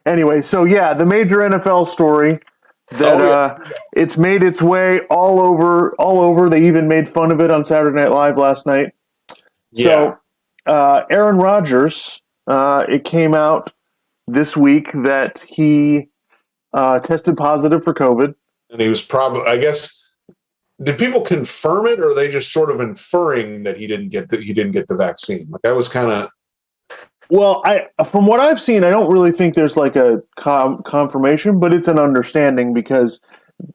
Anyway, so yeah, the major NFL story that it's made its way all over, all over. They even made fun of it on Saturday Night Live last night. Yeah. So Aaron Rodgers, it came out this week that he tested positive for COVID. And he was probably, I guess, did people confirm it, or are they just sort of inferring that he didn't get the vaccine? Like, that was kind of. Well, from what I've seen, I don't really think there's like a confirmation, but it's an understanding because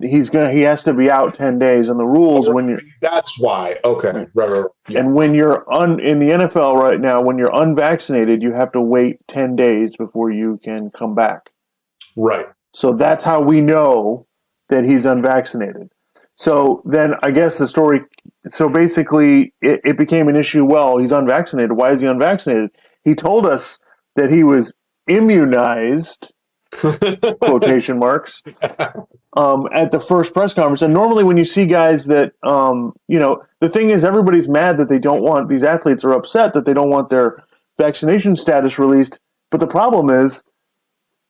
he has to be out 10 days, and the rules when you're That's why. Okay, right. Yeah. and when you're in the NFL right now, when you're unvaccinated, you have to wait 10 days before you can come back. Right. So that's how we know that he's unvaccinated. So then I guess the story, so basically it became an issue. Well, he's unvaccinated. Why is he unvaccinated? He told us that he was immunized, quotation marks, at the first press conference. And normally when you see guys that, the thing is everybody's mad that they don't want, these athletes are upset that they don't want their vaccination status released. But the problem is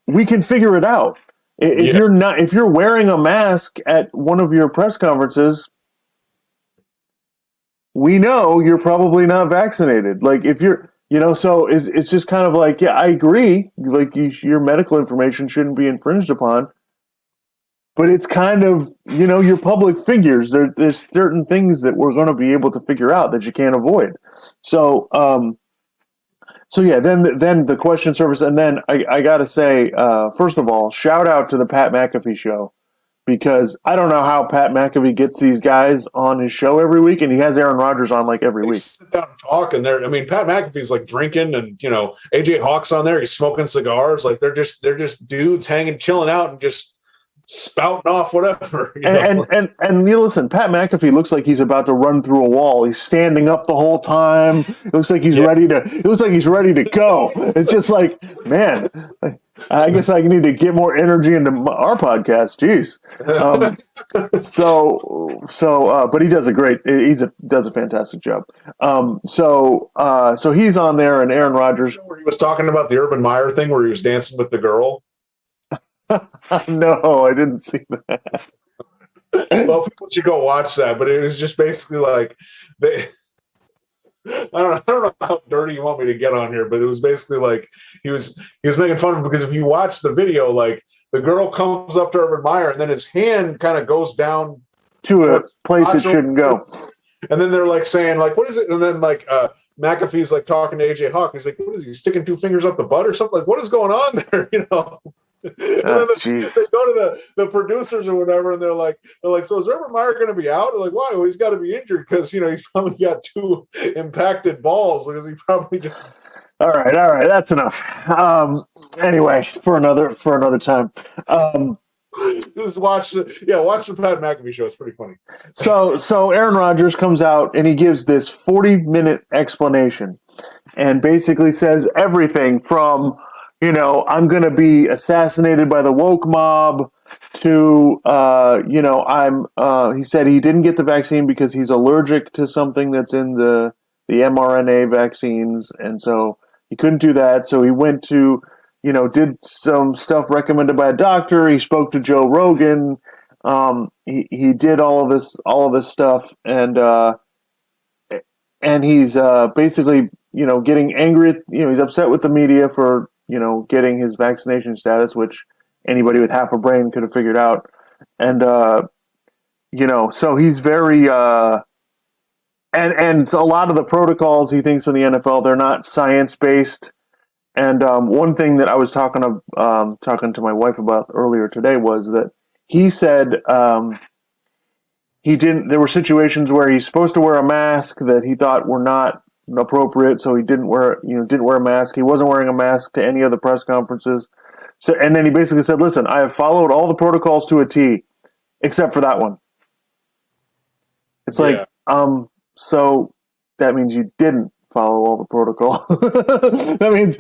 we can figure it out. If you're wearing a mask at one of your press conferences, we know you're probably not vaccinated. Like if you're, so it's just kind of like, yeah, I agree. Like your medical information shouldn't be infringed upon, but it's kind of, your public figures. There's certain things that we're going to be able to figure out that you can't avoid. So, then the question surfaced, and then I got to say, first of all, shout out to the Pat McAfee show, because I don't know how Pat McAfee gets these guys on his show every week, and he has Aaron Rodgers on like every week. Sit down and talk, and Pat McAfee's like drinking, and AJ Hawk's on there, he's smoking cigars, like they're just dudes hanging, chilling out, and just spouting off whatever. And you listen, Pat McAfee looks like he's about to run through a wall. He's standing up the whole time. It looks like he's ready to. It looks like he's ready to go. It's just like, man, I guess I need to get more energy into our podcast. Jeez. But he does a great. Does a fantastic job. So he's on there, and Aaron Rodgers. He was talking about the Urban Meyer thing where he was dancing with the girl. No, I didn't see that. Well, people should go watch that. But it was just basically like I don't know how dirty you want me to get on here, but it was basically like he was making fun of him, because if you watch the video, like the girl comes up to Urban Meyer and then his hand kind of goes down to a place it shouldn't go, and then they're like saying like, what is it? And then like McAfee's like talking to AJ Hawk. He's like, what is he sticking two fingers up the butt or something? Like, what is going on there? And then they go to the producers or whatever, and they're like, so is Urban Meyer going to be out? They're like, why? Well, he's got to be injured because he's probably got two impacted balls, because he probably just. All right, that's enough. Anyway, for another time. Just watch the Pat McAfee show. It's pretty funny. So Aaron Rodgers comes out and he gives this 40-minute explanation, and basically says everything from, I'm going to be assassinated by the woke mob to, he said he didn't get the vaccine because he's allergic to something that's in the mRNA vaccines. And so he couldn't do that. So he went to, did some stuff recommended by a doctor. He spoke to Joe Rogan. He did all of this stuff. And he's, basically, getting angry. He's upset with the media for, getting his vaccination status, which anybody with half a brain could have figured out. And, so he's very, and a lot of the protocols he thinks from the NFL, they're not science-based. And one thing that I was talking to my wife about earlier today was that he said there were situations where he's supposed to wear a mask that he thought were not appropriate, so he didn't wear a mask. He wasn't wearing a mask to any of the press conferences. So, and then he basically said, "Listen, I have followed all the protocols to a T, except for that one." It's like, so that means you didn't follow all the protocol. That means,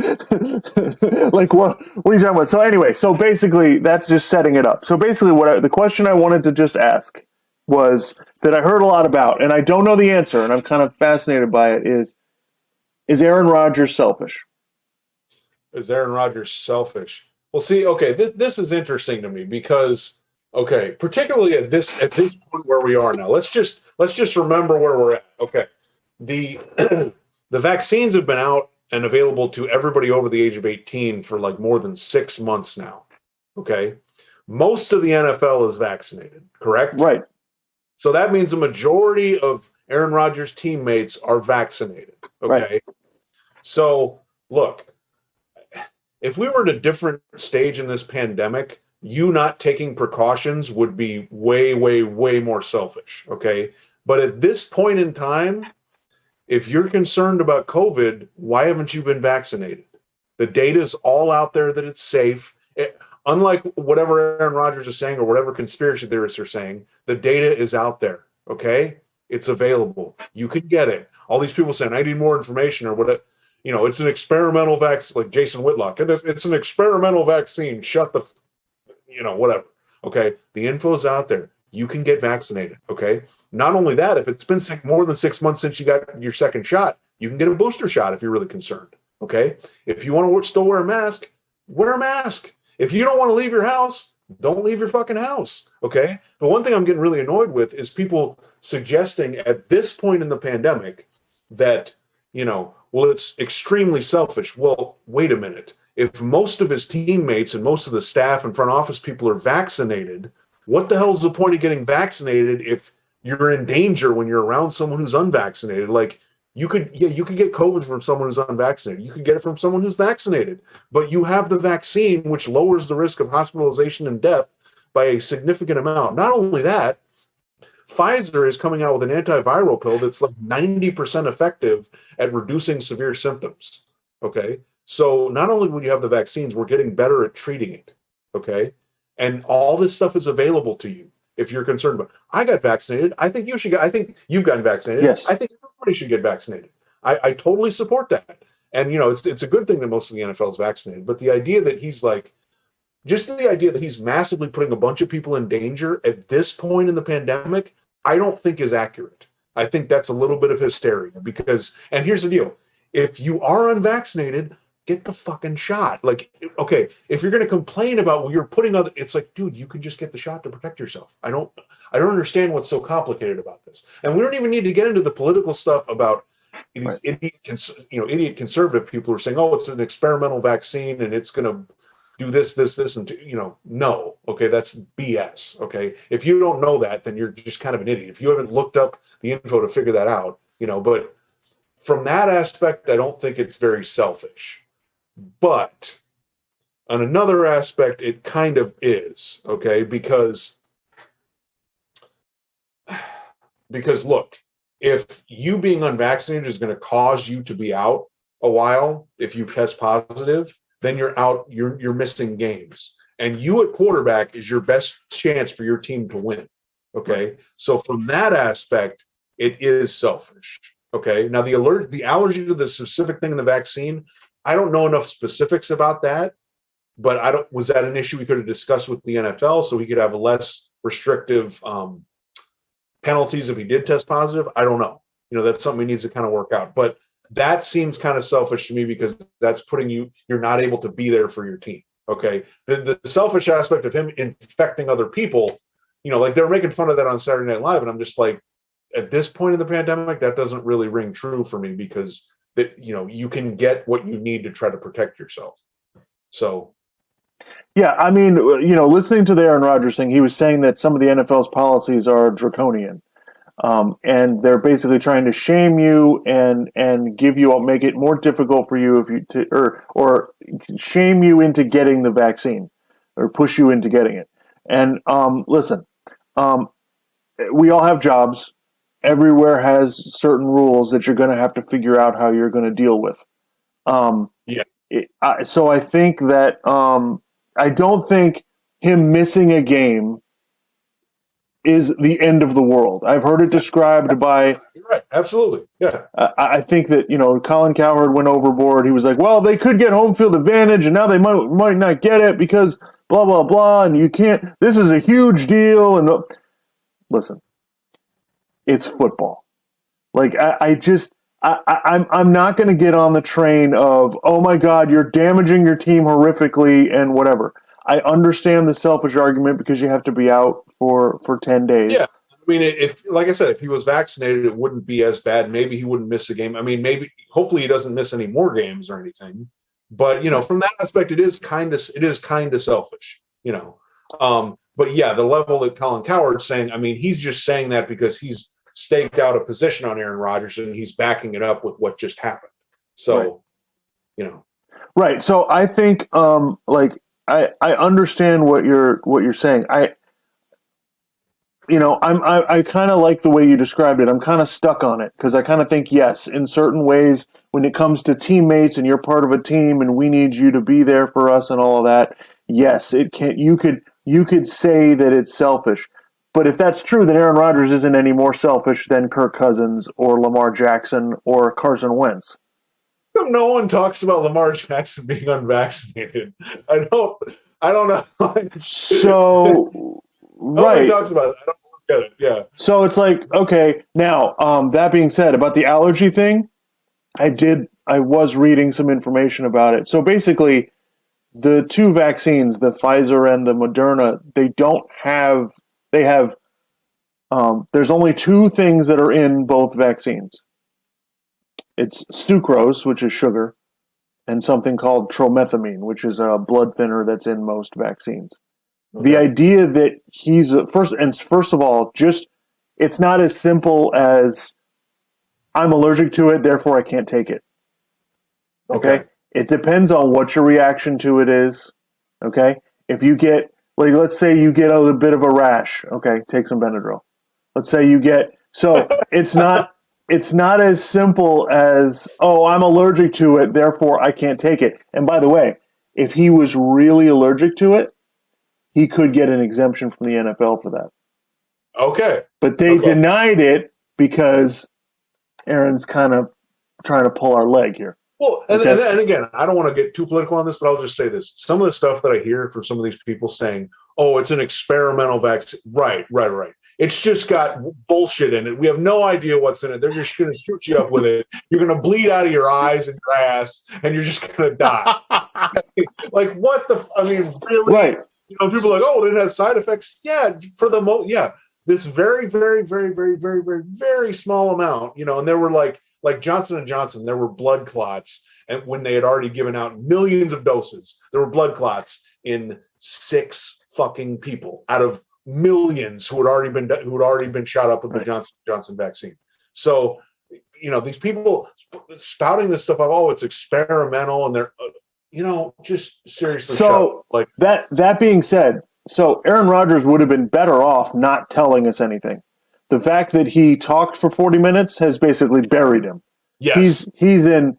like, what are you talking about? So anyway, so basically, that's just setting it up. So basically, the question I wanted to just ask was that I heard a lot about, and I don't know the answer, and I'm kind of fascinated by it, is Aaron Rodgers selfish? Is Aaron Rodgers selfish? Well, see, okay, this is interesting to me because, okay, particularly at this point where we are now, let's just remember where we're at. Okay, the the vaccines have been out and available to everybody over the age of 18 for like more than 6 months now. Okay, most of the NFL is vaccinated, correct? Right. So that means the majority of Aaron Rodgers' teammates are vaccinated. Right. Okay, so look, if we were at a different stage in this pandemic, you not taking precautions would be way, way, way more selfish. Okay. But at this point in time, if you're concerned about COVID, why haven't you been vaccinated? The data is all out there that it's safe. Unlike whatever Aaron Rodgers is saying or whatever conspiracy theorists are saying, the data is out there. Okay. It's available. You can get it. All these people saying, I need more information or whatever. You know, it's an experimental vaccine, like Jason Whitlock. And it's an experimental vaccine. Shut the, whatever. Okay. The info's out there. You can get vaccinated. Okay. Not only that, if it's been more than 6 months since you got your second shot, you can get a booster shot if you're really concerned. Okay. If you want to still wear a mask, wear a mask. If you don't want to leave your house, don't leave your fucking house. Okay. But one thing I'm getting really annoyed with is people suggesting at this point in the pandemic that, well, it's extremely selfish. Well, wait a minute. If most of his teammates and most of the staff and front office people are vaccinated, what the hell is the point of getting vaccinated if you're in danger when you're around someone who's unvaccinated? Like you could get COVID from someone who's unvaccinated. You could get it from someone who's vaccinated, but you have the vaccine, which lowers the risk of hospitalization and death by a significant amount. Not only that, Pfizer is coming out with an antiviral pill that's like 90% effective at reducing severe symptoms. Okay. So not only when you have the vaccines, we're getting better at treating it. Okay. And all this stuff is available to you if you're concerned about. I got vaccinated. I think you should. I think you've gotten vaccinated. Yes. I think everybody should get vaccinated. I totally support that. And it's a good thing that most of the NFL is vaccinated. But the idea that he's like, just the idea that he's massively putting a bunch of people in danger at this point in the pandemic, I don't think is accurate. I think that's a little bit of hysteria because, and here's the deal: if you are unvaccinated, get the fucking shot. Like, okay, if you're going to complain about you're putting other, it's like, dude, you can just get the shot to protect yourself. I don't understand what's so complicated about this. And we don't even need to get into the political stuff about these idiot conservative people who are saying, oh, it's an experimental vaccine and it's going to do this, and no. Okay, that's BS. Okay, if you don't know that, then you're just kind of an idiot. If you haven't looked up the info to figure that out, but from that aspect, I don't think it's very selfish. But on another aspect, it kind of is, okay? Because look, if you being unvaccinated is going to cause you to be out a while, if you test positive, then you're out, you're missing games. And you at quarterback is your best chance for your team to win, okay? So from that aspect, it is selfish, okay? Now, the allergy to the specific thing in the vaccine, I don't know enough specifics about that, but was that an issue we could have discussed with the NFL so he could have a less restrictive penalties if he did test positive? I don't know. That's something he needs to kind of work out. But that seems kind of selfish to me because that's you're not able to be there for your team. Okay. The selfish aspect of him infecting other people, like they were making fun of that on Saturday Night Live. And I'm just like, at this point in the pandemic, that doesn't really ring true for me because that, you can get what you need to try to protect yourself. So. Yeah. I mean, listening to the Aaron Rodgers thing, he was saying that some of the NFL's policies are draconian. And they're basically trying to shame you and make it more difficult for you or shame you into getting the vaccine or push you into getting it. And listen, we all have jobs. Everywhere has certain rules that you're going to have to figure out how you're going to deal with. So I think that I don't think him missing a game is the end of the world. I've heard it described by... You're right. Absolutely. Yeah. I think that, Colin Cowherd went overboard. He was like, well, they could get home field advantage and now they might not get it because blah, blah, blah. And you can't... This is a huge deal. And listen, it's football. Like, I'm not going to get on the train of, oh my God, you're damaging your team horrifically and whatever. I understand the selfish argument because you have to be out for 10 days. Yeah. I mean, if, like I said, if he was vaccinated, it wouldn't be as bad. Maybe he wouldn't miss a game. I mean, hopefully he doesn't miss any more games or anything. But, from that aspect, it is kind of selfish, But yeah, the level that Colin Cowherd's saying, I mean, he's just saying that because he's staked out a position on Aaron Rodgers and he's backing it up with what just happened. So, Right. So I think, I understand what you're saying. I kind of like the way you described it. I'm kind of stuck on it because I kind of think, yes, in certain ways, when it comes to teammates and you're part of a team and we need you to be there for us and all of that, yes, it can. You could say that it's selfish, but if that's true, then Aaron Rodgers isn't any more selfish than Kirk Cousins or Lamar Jackson or Carson Wentz. No one talks about Lamar Jackson being unvaccinated. I don't know. So, right. Nobody talks about it. I don't get it. Yeah. So it's like, okay, now, that being said, about the allergy thing, I was reading some information about it. So basically, the two vaccines, the Pfizer and the Moderna, there's only two things that are in both vaccines. It's sucrose, which is sugar, and something called tromethamine, which is a blood thinner that's in most vaccines. Okay. The idea that he's first of all, it's not as simple as I'm allergic to it, therefore I can't take it. Okay? It depends on what your reaction to it is. Okay? If you get, let's say you get a bit of a rash. Okay, take some Benadryl. Let's say you get, so it's not as simple as, oh, I'm allergic to it, therefore I can't take it. And by the way, if he was really allergic to it, he could get an exemption from the NFL for that. Okay. But they denied it because Aaron's kind of trying to pull our leg here. Well, and again, I don't want to get too political on this, but I'll just say this. Some of the stuff that I hear from some of these people saying, oh, it's an experimental vaccine. Right. It's just got bullshit in it. We have no idea what's in it. They're just going to shoot you up with it. You're going to bleed out of your eyes and your ass, and you're just going to die. Like, what the? I mean, really? Right. People are like, oh, it has side effects. Yeah, for the most, yeah. This very, very, very, very, very, very, very small amount. And there were like Johnson & Johnson, there were blood clots, and when they had already given out millions of doses, there were blood clots in 6 fucking people out of millions who had already been shot up with the Johnson & Johnson vaccine. So, these people spouting this stuff of, oh, it's experimental, and they're, just seriously. So that being said, so Aaron Rodgers would have been better off not telling us anything. The fact that he talked for 40 minutes has basically buried him. Yes. He's in,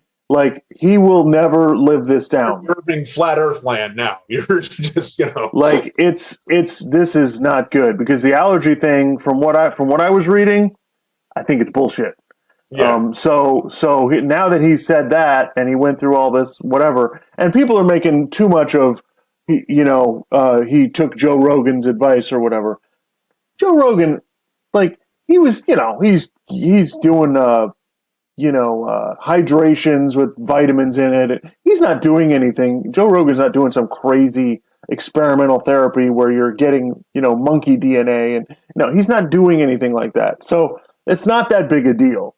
he will never live this down. You're in flat earth land now. You're just, this is not good because the allergy thing, from what I was reading, I think it's bullshit. Yeah. So now that he said that and he went through all this, whatever, and people are making too much of, he took Joe Rogan's advice or whatever. Joe Rogan, he was, he's doing, hydrations with vitamins in it. He's not doing anything. Joe Rogan's not doing some crazy experimental therapy where you're getting, monkey DNA. And no, he's not doing anything like that. So it's not that big a deal.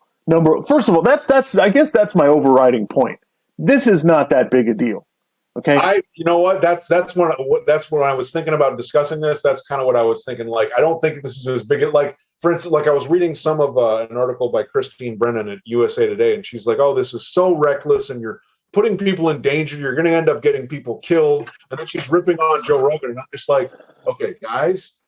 First of all, I guess that's my overriding point. This is not that big a deal. Okay. You know what? That's when I was thinking about discussing this. That's kind of what I was thinking. I don't think this is as big. For instance, I was reading some of an article by Christine Brennan at USA Today, and she's like, "Oh, this is so reckless, and you're putting people in danger. You're going to end up getting people killed." And then she's ripping on Joe Rogan, and I'm just like, "Okay, guys,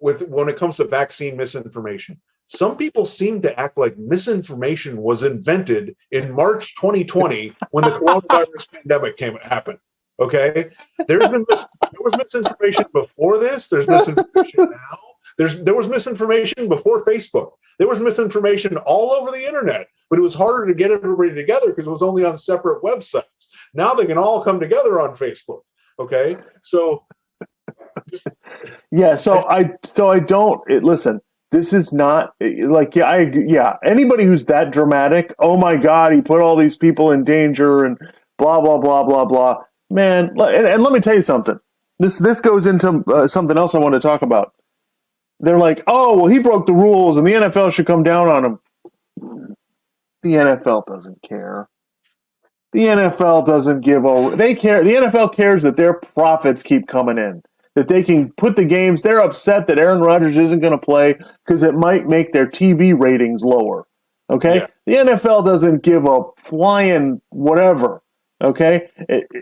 when it comes to vaccine misinformation, some people seem to act like misinformation was invented in March 2020 when the coronavirus pandemic happened. Okay, there was misinformation before this. There's misinformation now. There was misinformation before Facebook. There was misinformation all over the internet, but it was harder to get everybody together because it was only on separate websites. Now they can all come together on Facebook. Okay, so yeah. So I don't listen. This is not like, anybody who's that dramatic, oh my God, he put all these people in danger and blah, blah, blah, blah, blah. Man, and let me tell you something. This goes into something else I want to talk about. They're like, oh, well, he broke the rules and the NFL should come down on him. The NFL doesn't care. The NFL doesn't give a... They care. The NFL cares that their profits keep coming in, that they can put the games. They're upset that Aaron Rodgers isn't going to play because it might make their TV ratings lower. Okay? Yeah. The NFL doesn't give a flying whatever. Okay?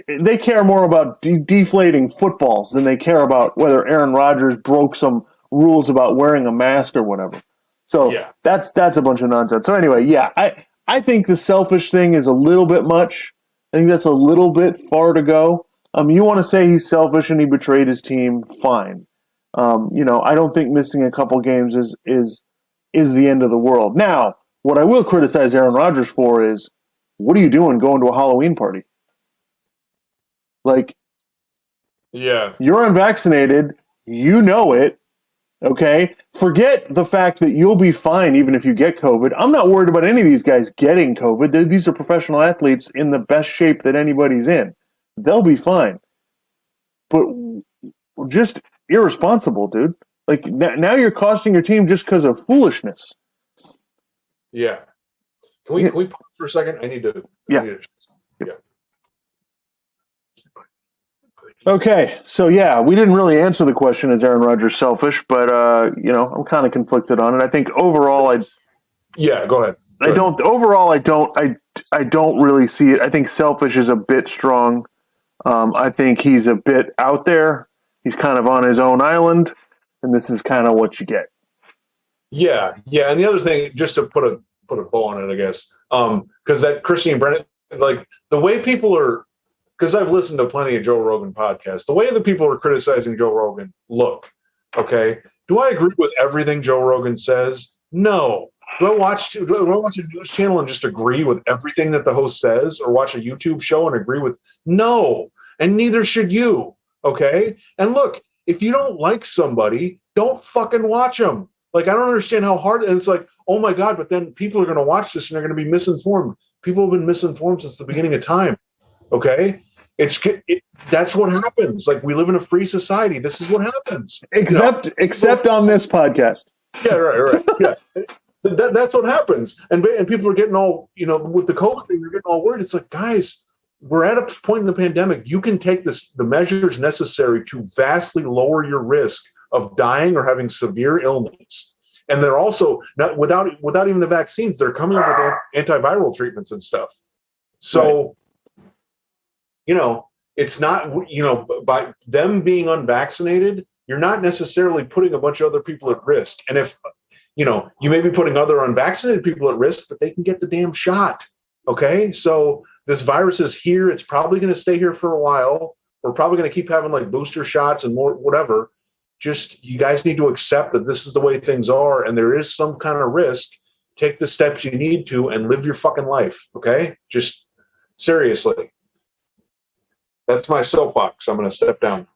They care more about deflating footballs than they care about whether Aaron Rodgers broke some rules about wearing a mask or whatever. So that's a bunch of nonsense. So anyway, I think the selfish thing is a little bit much. I think that's a little bit far to go. You want to say he's selfish and he betrayed his team, fine. I don't think missing a couple games is the end of the world. Now, what I will criticize Aaron Rodgers for is, what are you doing going to a Halloween party? Like, you're unvaccinated, you know it. Okay? Forget the fact that you'll be fine even if you get COVID. I'm not worried about any of these guys getting COVID. These are professional athletes in the best shape that anybody's in. They'll be fine. But just irresponsible, dude. Like, now you're costing your team just because of foolishness. Yeah. Can we pause for a second? I need to. Okay, so we didn't really answer the question, is Aaron Rodgers selfish? But I'm kind of conflicted on it. I think overall, go ahead. I don't really see it. I think selfish is a bit strong. I think he's a bit out there. He's kind of on his own island, and this is kind of what you get. Yeah. And the other thing, just to put a bow on it, I guess, because that Christian Brennan, like the way people are. Because I've listened to plenty of Joe Rogan podcasts, the way the people are criticizing Joe Rogan, look, okay, do I agree with everything Joe Rogan says? No. Do I watch a news channel and just agree with everything that the host says, or watch a YouTube show and agree with? No. And neither should you, okay? And look, if you don't like somebody, don't fucking watch them. Like, I don't understand how hard, and it's like, oh my God, but then people are going to watch this and they're going to be misinformed. People have been misinformed since the beginning of time. Okay, that's what happens. Like, we live in a free society. This is what happens. Except on this podcast. Yeah, right. Yeah, that's what happens. And people are getting all, with the COVID thing, they're getting all worried. It's like, guys, we're at a point in the pandemic. You can take the measures necessary to vastly lower your risk of dying or having severe illness. And they're also not without even the vaccines. They're coming up with antiviral treatments and stuff. So, it's not, by them being unvaccinated, you're not necessarily putting a bunch of other people at risk. And if, you may be putting other unvaccinated people at risk, but they can get the damn shot. Okay. So this virus is here. It's probably going to stay here for a while. We're probably going to keep having like booster shots and more, whatever. Just, you guys need to accept that this is the way things are. And there is some kind of risk. Take the steps you need to and live your fucking life. Okay. Just seriously. That's my soapbox. I'm going to step down.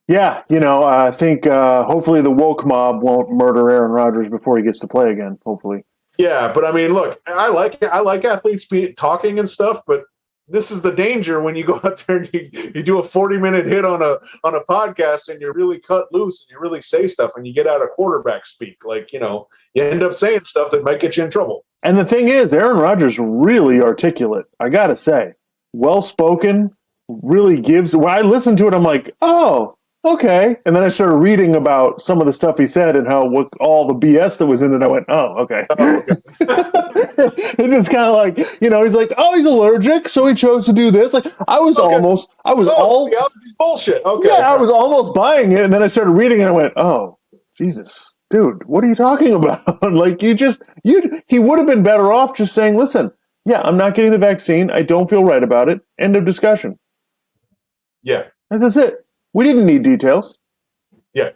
Yeah, I think hopefully the woke mob won't murder Aaron Rodgers before he gets to play again, hopefully. Yeah, but I mean, look, I like athletes talking and stuff, but this is the danger when you go out there and you do a 40-minute hit on a podcast and you're really cut loose and you really say stuff and you get out of quarterback speak. Like, you end up saying stuff that might get you in trouble. And the thing is, Aaron Rodgers really articulate, I got to say. Well-spoken, really gives... When I listened to it, I'm like, oh, okay. And then I started reading about some of the stuff he said and all the BS that was in it. I went, oh, okay. It's kind of like, he's like, oh, he's allergic, so he chose to do this. Like, bullshit. Okay. Yeah, I was almost buying it, and then I started reading it and I went, oh, Jesus, dude, what are you talking about? Like, he would have been better off just saying, listen, yeah, I'm not getting the vaccine. I don't feel right about it. End of discussion. Yeah. And that's it. We didn't need details. Yeah.